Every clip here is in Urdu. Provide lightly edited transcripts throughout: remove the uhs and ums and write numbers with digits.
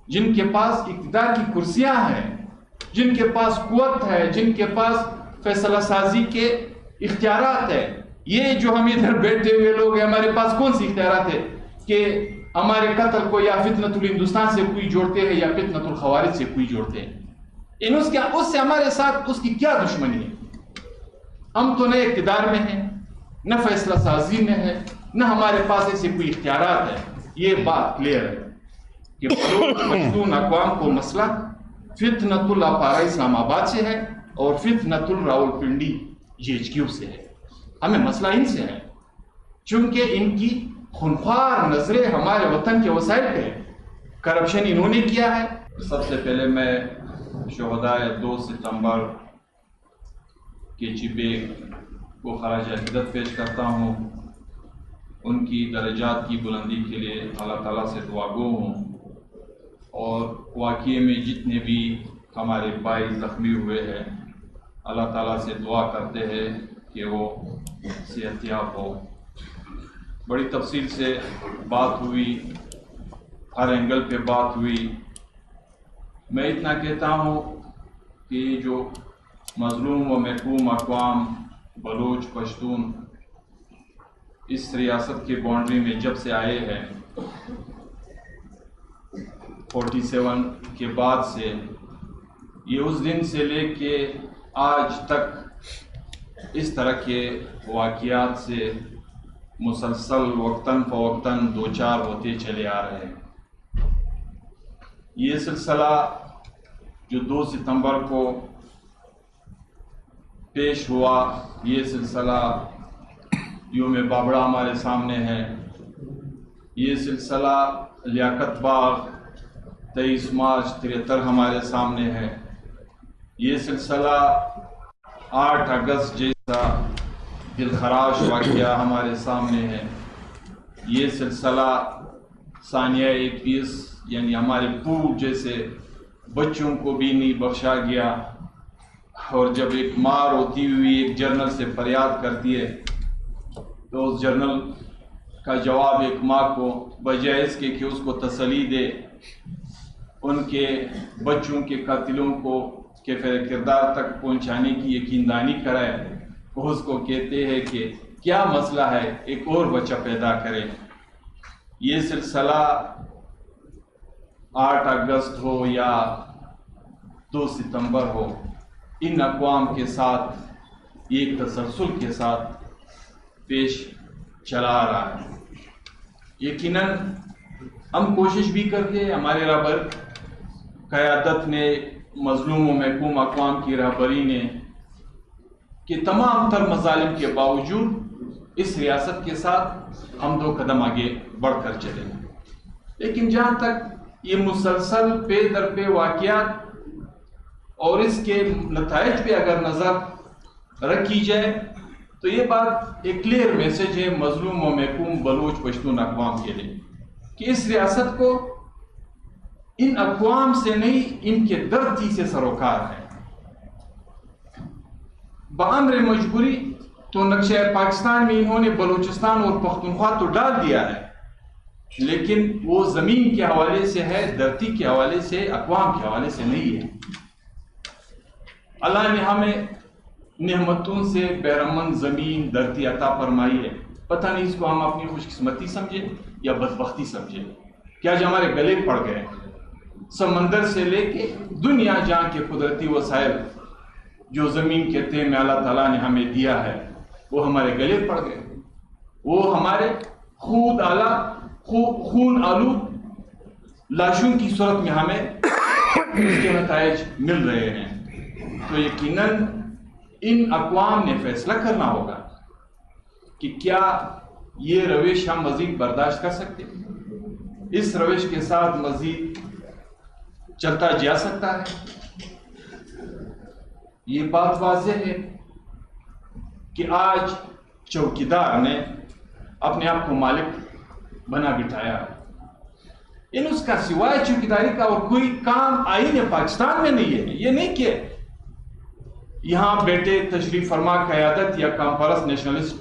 جن کے پاس اقتدار کی کرسیاں ہیں، جن کے پاس قوت ہے، جن کے پاس فیصلہ سازی کے اختیارات ہے، یہ جو ہم ادھر بیٹھے ہوئے لوگ ہیں، ہمارے پاس کون سی اختیارات ہے کہ ہمارے قتل کو یا فتنۃ الہندوستان سے کوئی جوڑتے ہیں یا فتنۃ الخوارج سے کوئی جوڑتے ہیں؟ اس سے ہمارے ساتھ اس کی کیا دشمنی ہے؟ ہم تو نہ اقتدار میں ہیں، نہ فیصلہ سازی میں ہے، نہ ہمارے پاس ایسے کوئی اختیارات ہیں۔ یہ بات کلیئر ہے کہ بلوچ پشتون اقوام کو مسئلہ فتنۃ الاپارہ اسلام آباد سے ہے اور فتنۃ الراولپنڈی GHQ سے ہے۔ ہمیں مسئلہ ان سے ہے، چونکہ ان کی خونخوار نظریں ہمارے وطن کے وسائل پہ ہے، کرپشن انہوں نے کیا ہے۔ سب سے پہلے میں شہدائے 2 ستمبر کے چپے کو خراج عقیدت پیش کرتا ہوں۔ ان کی درجات کی بلندی کے لیے اللہ تعالیٰ سے دعا گو ہوں، اور واقعے میں جتنے بھی ہمارے بھائی زخمی ہوئے ہیں، اللہ تعالیٰ سے دعا کرتے ہیں کہ وہ صحت یاب ہو۔ بڑی تفصیل سے بات ہوئی، ہر اینگل پہ بات ہوئی۔ میں اتنا کہتا ہوں کہ جو مظلوم و محکوم اقوام بلوچ پشتون اس ریاست کے باؤنڈری میں جب سے آئے ہیں 47 کے بعد سے، یہ اس دن سے لے کے آج تک اس طرح کے واقعات سے مسلسل وقتاً فوقتاً دوچار ہوتے چلے آ رہے ہیں۔ یہ سلسلہ جو 2 ستمبر کو پیش ہوا، یہ سلسلہ یوم بابڑا ہمارے سامنے ہے، یہ سلسلہ لیاقت باغ 23 مارچ 73 ہمارے سامنے ہے، یہ سلسلہ 8 اگست جیسا دلخراش واقعہ ہمارے سامنے ہے، یہ سلسلہ ثانیہ 21 یعنی ہمارے پور جیسے بچوں کو بھی نہیں بخشا گیا، اور جب ایک ماں روتی ہوئی ایک جرنل سے فریاد کرتی ہے تو اس جرنل کا جواب ایک ماں کو بجائے اس کے کہ اس کو تسلی دے، ان کے بچوں کے قاتلوں کو کیفر کردار تک پہنچانے کی یقین دہانی کرائے، وہ اس کو کہتے ہیں کہ کیا مسئلہ ہے ایک اور بچہ پیدا کرے۔ یہ سلسلہ 8 اگست ہو یا 2 ستمبر ہو، ان اقوام کے ساتھ ایک تسلسل کے ساتھ پیش چلا آ رہا ہے۔ یقیناً ہم کوشش بھی کرتے ہیں، ہمارے رہبر قیادت نے، مظلوم و محکوم اقوام کی رہبری نے، کہ تمام تر مظالم کے باوجود اس ریاست کے ساتھ ہم 2 قدم آگے بڑھ کر چلے، لیکن جہاں تک یہ مسلسل پے در پے واقعات اور اس کے نتائج پہ اگر نظر رکھی جائے تو یہ بات ایک کلیئر میسج ہے مظلوم و محکوم بلوچ پشتون اقوام کے لیے کہ اس ریاست کو ان اقوام سے نہیں، ان کے درد سے سروکار ہے۔ بامر مجبوری تو نقشہ پاکستان میں انہوں نے بلوچستان اور پختونخوا تو ڈال دیا ہے، لیکن وہ زمین کے حوالے سے ہے، دھرتی کے حوالے سے، اقوام کے حوالے سے نہیں ہے۔ اللہ نے ہمیں نعمتوں سے بہرمند زمین دھرتی عطا فرمائی ہے، پتہ نہیں اس کو ہم اپنی خوش قسمتی سمجھے یا بدبختی سمجھے کہ آج ہمارے گلے پڑ گئے۔ سمندر سے لے کے دنیا جہاں کے قدرتی وسائل جو زمین کے تہ میں اللہ تعالیٰ نے ہمیں دیا ہے وہ ہمارے گلے پڑ گئے، وہ ہمارے خون آلود لاشوں کی صورت میں ہمیں اس کے نتائج مل رہے ہیں۔ تو یقیناً ان اقوام نے فیصلہ کرنا ہوگا کہ کیا یہ روش ہم مزید برداشت کر سکتے ہیں، اس روش کے ساتھ مزید چلتا جا سکتا ہے۔ یہ بات واضح ہے کہ آج چوکیدار نے اپنے آپ کو مالک بنا بٹھایا، ان اس کا سوائے چوکیداری کا اور کوئی کام آئین پاکستان میں نہیں ہے۔ یہ نہیں کہ یہاں بیٹے تشریف فرما قیادت یا کامپرس نیشنلسٹ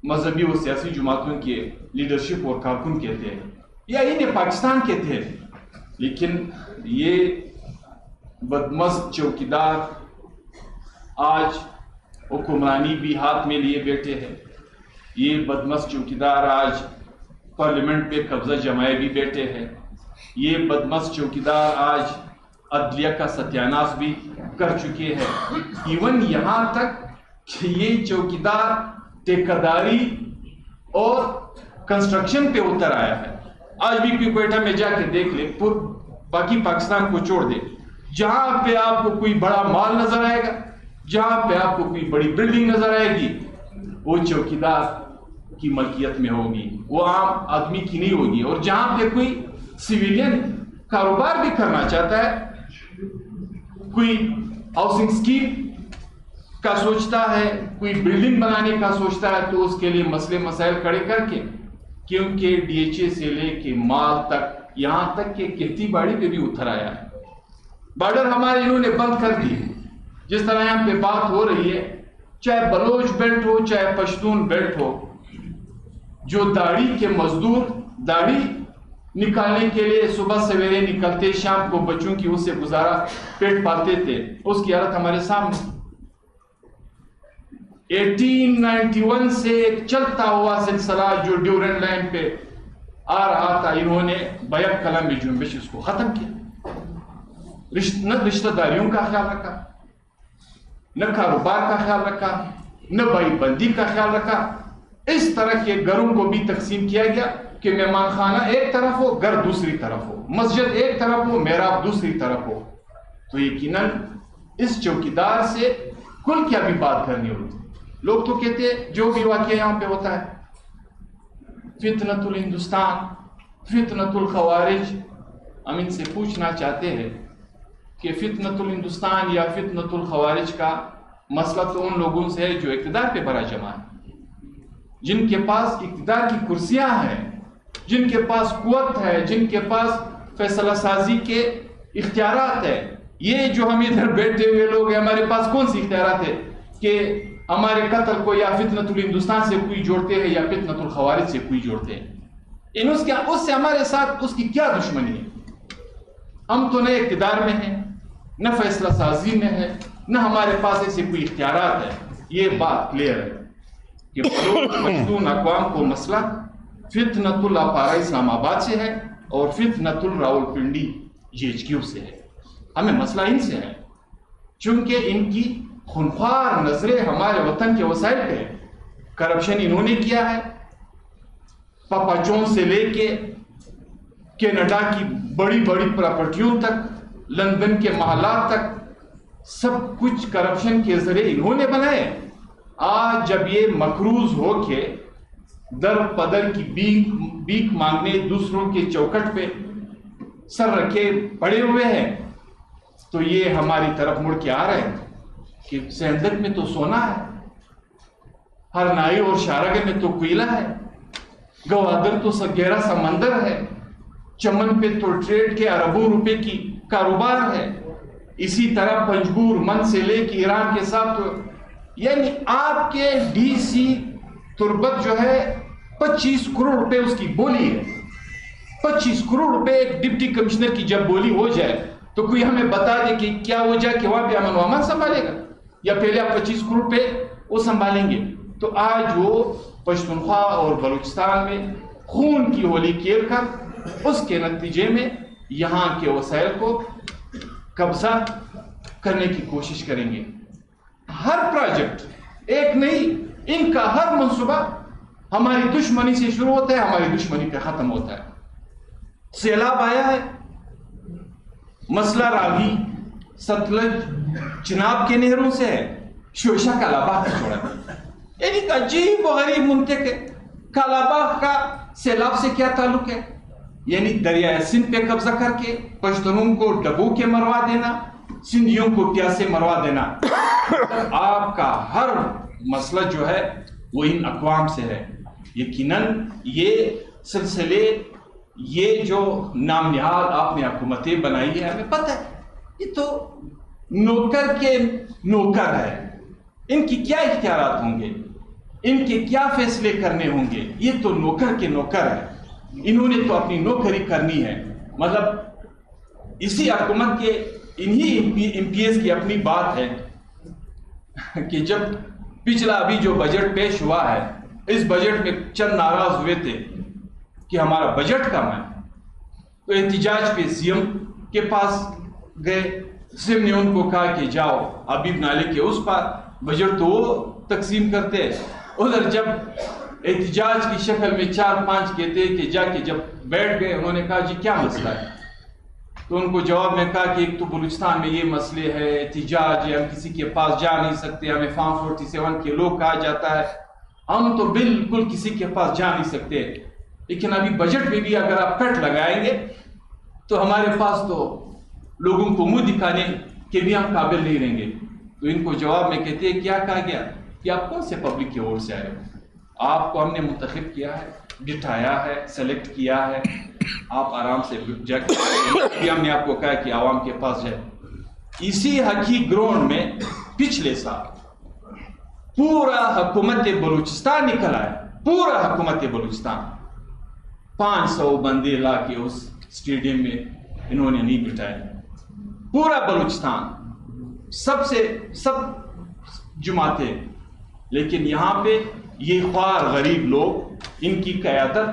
مذہبی و سیاسی جماعتوں کے لیڈرشپ اور کارکن کہتے ہیں یا آئین پاکستان کہتے ہیں، لیکن یہ بدمست چوکیدار آج حکمرانی بھی ہاتھ میں لیے بیٹھے ہیں، یہ بدمست چوکیدار آج پارلیمنٹ پہ قبضہ جمائے بھی بیٹھے ہیں، یہ بدمست چوکیدار آج عدلیہ کا ستیاناش بھی کر چکے ہیں۔ ایون یہاں تک کہ یہ چوکیدار ٹھیکیداری اور کنسٹرکشن پہ اتر آیا ہے۔ آج بھی کوئی کوئٹہ میں جا کے دیکھ لے، باقی پاکستان کو چھوڑ دے، جہاں پہ آپ کو کوئی بڑا مال نظر آئے گا، جہاں پہ آپ کو کوئی بڑی بلڈنگ نظر آئے گی، وہ چوکیدار کی ملکیت میں ہوگی، وہ عام آدمی کی نہیں ہوگی۔ اور جہاں پہ کوئی سویلین کاروبار بھی کرنا چاہتا ہے، کوئی ہاؤسنگ اسکیم کا سوچتا ہے، کوئی بلڈنگ بنانے کا سوچتا ہے، تو اس کے لیے مسئلے مسائل کھڑے کر کے، کیونکہ ڈی ایچ اے سے لے کے مال تک، یہاں تک کہ کھیتی باڑی پہ بھی اتر آیا ہے۔ بارڈر ہمارے انہوں نے بند کر دی۔ جس طرح یہاں پہ بات ہو رہی ہے، چاہے بلوچ بیلٹ ہو چاہے پشتون بیلٹ ہو، جو داڑھی کے مزدور داڑھی نکالنے کے لیے صبح سویرے نکلتے، شام کو بچوں کی اس سے گزارا پیٹ پالتے تھے، اس کی حالت ہمارے سامنے۔ 1891 سے ایک چلتا ہوا سلسلہ جو ڈیورنٹ لائن پہ آ رہا تھا، انہوں نے بیک کلام جنبش اس کو ختم کیا۔ نہ رشتہ داریوں کا خیال رکھا، نہ کاروبار کا خیال رکھا، نہ بھائی بندی کا خیال رکھا۔ اس طرح کے گھروں کو بھی تقسیم کیا گیا کہ مہمان خانہ ایک طرف ہو، گھر دوسری طرف ہو، مسجد ایک طرف ہو، محراب دوسری طرف ہو۔ تو یقیناً اس چوکیدار سے کل کیا بھی بات کرنی ہوتی۔ لوگ تو کہتے جو بھی واقعہ یہاں پہ ہوتا ہے، فتنۃ الہندوستان، فتنۃ الخوارج، ہم ان سے پوچھنا چاہتے ہیں کہ فتنۃ الہندوستان یا فتنۃ الخوارج کا مسئلہ تو ان لوگوں سے ہے جو اقتدار پہ بڑا جمع ہے، جن کے پاس اقتدار کی کرسیاں ہیں، جن کے پاس قوت ہے، جن کے پاس فیصلہ سازی کے اختیارات ہے۔ یہ جو ہم ادھر بیٹھے ہوئے لوگ ہیں، ہمارے پاس کون سی اختیارات ہے کہ ہمارے قتل کو یا فتنۃ الہندوستان سے کوئی جوڑتے ہیں یا فتنۃ الخوارج سے کوئی جوڑتے ہیں؟ اس سے ہمارے ساتھ اس کی کیا دشمنی ہے؟ ہم تو نہ اقتدار میں ہیں، نہ فیصلہ سازی میں ہے، نہ ہمارے پاس ایسے کوئی اختیارات ہے۔ یہ بات کلیئر ہے کہ بلوچ پشتون اقوام کو مسئلہ فتنۃ الاپارہ اسلام آباد سے ہے اور فتنۃ الراولپنڈی GHQ سے ہے۔ ہمیں مسئلہ ان سے ہے، چونکہ ان کی خونخوار نظریں ہمارے وطن کے وسائل پہ ہے۔ کرپشن انہوں نے کیا ہے، پاپا جون سے لے کے کینیڈا کی بڑی بڑی پراپرٹیوں تک، لندن کے محلات تک، سب کچھ کرپشن کے ذریعے انہوں نے بنائے۔ آج جب یہ مقروض ہو کے در پدر کی بھیک مانگنے دوسروں کے چوکٹ پہ سر رکھے پڑے ہوئے ہیں، تو یہ ہماری طرف مڑ کے آ رہے ہیں کہ سندھ میں تو سونا ہے، ہر نائی اور شارگے میں تو کوئلہ ہے، گوادر تو گہرا سمندر ہے، چمن پہ تو ٹریڈ کے اربوں روپے کی کاروبار ہے، اسی طرح پنجگور من سے لے کے ایران کے ساتھ تو، یعنی آپ کے ڈی سی تربت جو ہے 25 کروڑ روپے اس کی بولی ہے۔ 25 کروڑ روپے ایک ڈپٹی کمشنر کی جب بولی ہو جائے تو کوئی ہمیں بتا دے کہ کیا ہو جائے کہ وہاں پہ امن و امان سنبھالے گا، یا پہلے آپ 25 کروڑ روپے وہ سنبھالیں گے؟ تو آج وہ پشتونخوا اور بلوچستان میں خون کی ہولی کھیل کر اس کے نتیجے میں یہاں کے وسائل کو قبضہ کرنے کی کوشش کریں گے۔ ہر پروجیکٹ ایک نہیں، ان کا ہر منصوبہ ہماری دشمنی سے شروع ہوتا ہے، ہماری دشمنی پہ ختم ہوتا ہے۔ سیلاب آیا ہے، مسئلہ راوی، ستلج، چناب کے نہروں سے ہے، شوشہ کالاباغ کا چھوڑا ہے۔ یعنی ایک عجیب و غریب منطق ہے۔ کالاباغ کا سیلاب سے کیا تعلق ہے؟ یعنی دریائے سندھ پہ قبضہ کر کے پشتونوں کو ڈبو کے مروا دینا، سندھیوں کو پیاسے مروا دینا۔ آپ کا ہر مسئلہ جو ہے وہ ان اقوام سے ہے۔ یقیناً یہ سلسلے، یہ جو نام نہاد آپ نے حکومتیں بنائی ہے، ہمیں پتہ ہے یہ تو نوکر کے نوکر ہے۔ ان کی کیا اختیارات ہوں گے، ان کے کیا فیصلے کرنے ہوں گے؟ یہ تو نوکر کے نوکر ہے، انہوں نے تو اپنی نوکری کرنی ہے۔ مطلب اسی حکومت کے انہی ایم پی ایس کی اپنی بات ہے کہ جب پچھلا ابھی جو بجٹ پیش ہوا ہے، اس بجٹ میں چند ناراض ہوئے تھے کہ ہمارا بجٹ کم ہے، تو احتجاج پہ سی ایم کے پاس گئے. سی ایم نے ان کو کہا کہ جاؤ حبیب نالے کے اس پار، بجٹ تو وہ تقسیم کرتے. ادھر جب احتجاج کی شکل میں 4-5 کہتے کہ جا کے جب بیٹھ گئے، انہوں نے کہا جی کیا مسئلہ ہے؟ تو ان کو جواب میں کہا کہ ایک تو بلوچستان میں یہ مسئلے ہے، احتجاج ہے، ہم کسی کے پاس جا نہیں سکتے، ہمیں فارم 47 کے لوگ کہا جاتا ہے، ہم تو بالکل کسی کے پاس جا نہیں سکتے، لیکن ابھی بجٹ میں بھی اگر آپ کٹ لگائیں گے تو ہمارے پاس تو لوگوں کو منہ دکھانے کے بھی ہم قابل نہیں رہیں گے. تو ان کو جواب میں کہتے ہیں کیا کہا گیا کہ آپ کون سے پبلک کے ووٹ سے آئے ہو؟ آپ کو ہم نے منتخب کیا ہے، بٹھایا ہے، سلیکٹ کیا ہے، آپ آرام سے جا کے ہم نے آپ کو کہا کہ عوام کے پاس جائے. اسی ہکی گراؤنڈ میں پچھلے سال پورا حکومت بلوچستان نکل آیا، پورا حکومت بلوچستان 500 بندے لا کے اس اسٹیڈیم میں انہوں نے نہیں بٹھائے. پورا بلوچستان سب جماعتیں، لیکن یہاں پہ یہ خوار غریب لوگ، ان کی قیادت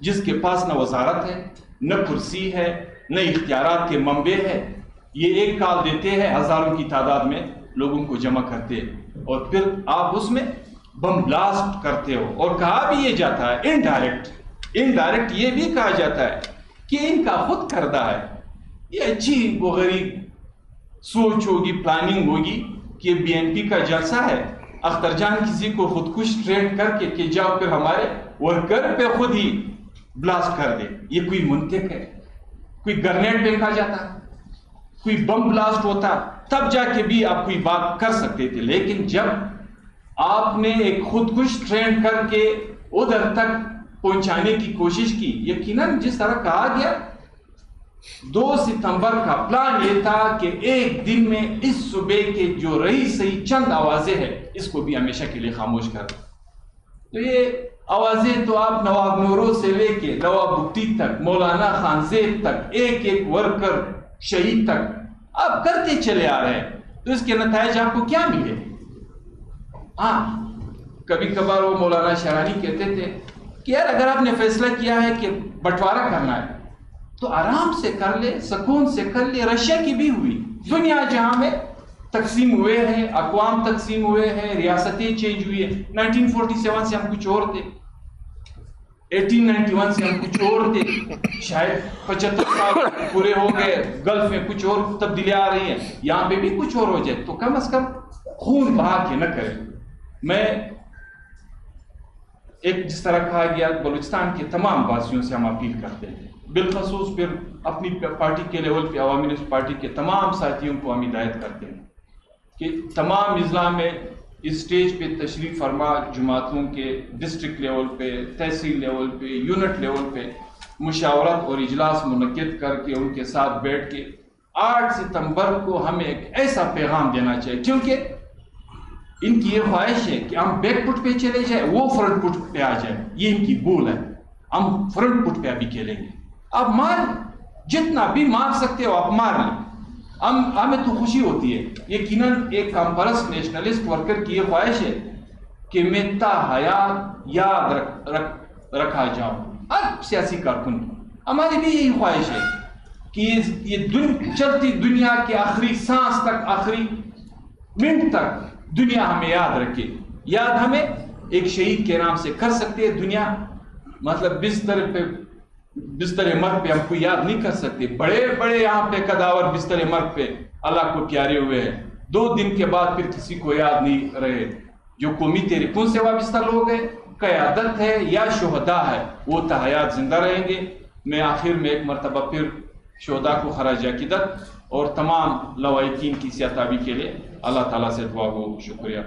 جس کے پاس نہ وزارت ہے، نہ کرسی ہے، نہ اختیارات کے منبع ہے، یہ ایک کال دیتے ہیں، ہزاروں کی تعداد میں لوگوں کو جمع کرتے ہیں اور پھر آپ اس میں بم بلاسٹ کرتے ہو. اور کہا بھی یہ جاتا ہے انڈائریکٹ یہ بھی کہا جاتا ہے کہ ان کا خود کردہ ہے. یہ اچھی وہ غریب سوچ ہوگی، پلاننگ ہوگی کہ بی این پی کا جلسہ ہے، اختر جان کسی کو خودکش ٹرین کر کے کہ جاؤ پھر ہمارے ورکر پہ خود ہی بلاسٹ کر دے. یہ کوئی منطق ہے؟ کوئی گرنیڈ پھینکا جاتا، کوئی بم بلاسٹ ہوتا، تب جا کے بھی آپ کوئی بات کر سکتے تھے. لیکن جب آپ نے ایک خودکش ٹرین کر کے ادھر تک پہنچانے کی کوشش کی، یقیناً جس طرح کہا گیا 2 ستمبر کا پلان یہ تھا کہ ایک دن میں اس صوبے کے جو رہی صحیح چند آوازیں ہیں اس کو بھی ہمیشہ کے لیے خاموش کر دیں. تو یہ آوازیں تو آپ نواب نورو سے لے کے نواب بگٹی تک، مولانا خانزیب تک، ایک ورکر شہید تک آپ کرتے چلے آ رہے ہیں. تو اس کے نتائج آپ کو کیا ملے؟ ہاں، کبھی کبھار وہ مولانا شرانی کہتے تھے کہ یار اگر آپ نے فیصلہ کیا ہے کہ بٹوارا کرنا ہے تو آرام سے کر لے، سکون سے کر لے. رشیا کی بھی ہوئی، دنیا جہاں میں تقسیم ہوئے ہیں، اقوام تقسیم ہوئے ہیں، ریاستیں چینج ہوئی ہیں. 1947 سے ہم کچھ اور تھے، 1891 سے ہم کچھ اور تھے، شاید 75 سال پورے ہو گئے، گلف میں کچھ اور تبدیلیاں آ رہی ہیں، یہاں پہ بھی کچھ اور ہو جائے. تو کم از کم خون بہا کے نہ کریں. میں ایک جس طرح کہا گیا بلوچستان کے تمام واسیوں سے ہم اپیل کرتے ہیں، بالخصوص پھر اپنی پارٹی کے لیول پہ عوامی نیشنل پارٹی کے تمام ساتھیوں کو ہم ہدایت کرتے ہیں کہ تمام اضلاع میں اس سٹیج پہ تشریف فرما جماعتوں کے ڈسٹرکٹ لیول پہ، تحصیل لیول پہ، یونٹ لیول پہ مشاورت اور اجلاس منعقد کر کے ان کے ساتھ بیٹھ کے 8 ستمبر کو ہمیں ایک ایسا پیغام دینا چاہیے، کیونکہ ان کی یہ خواہش ہے کہ ہم بیک فٹ پہ چلے جائیں، وہ فرنٹ فٹ پہ آ جائیں. یہ ان کی بول ہے، ہم فرنٹ فٹ پہ ابھی کھیلیں گے. آپ مار جتنا بھی مار سکتے ہو آپ مار لیں، ہمیں تو خوشی ہوتی ہے. یقیناً ایک کمپرس نیشنلسٹ ورکر کی یہ خواہش ہے کہ میں تا حیات یاد رکھا جاؤں. ہر سیاسی کارکن ہماری بھی یہی خواہش ہے کہ یہ چلتی دنیا کے آخری سانس تک، آخری منٹ تک دنیا ہمیں یاد رکھے. یاد ہمیں ایک شہید کے نام سے کر سکتے ہیں، دنیا مطلب بستر مرگ پہ ہم کو یاد نہیں کر سکتے. بڑے بڑے یہاں پہ قداور بستر مرگ پہ اللہ کو پیارے ہوئے ہیں، 2 دن کے بعد پھر کسی کو یاد نہیں رہے. جو قومی تحریکوں سے وابستہ لوگ ہیں، قیادت ہے یا شہداء ہے، وہ تا حیات زندہ رہیں گے. میں آخر میں ایک مرتبہ پھر شہداء کو خراج عقیدت اور تمام لواحقین کی صحت یابی کے لیے اللہ تعالیٰ سے دعا گو شکریہ.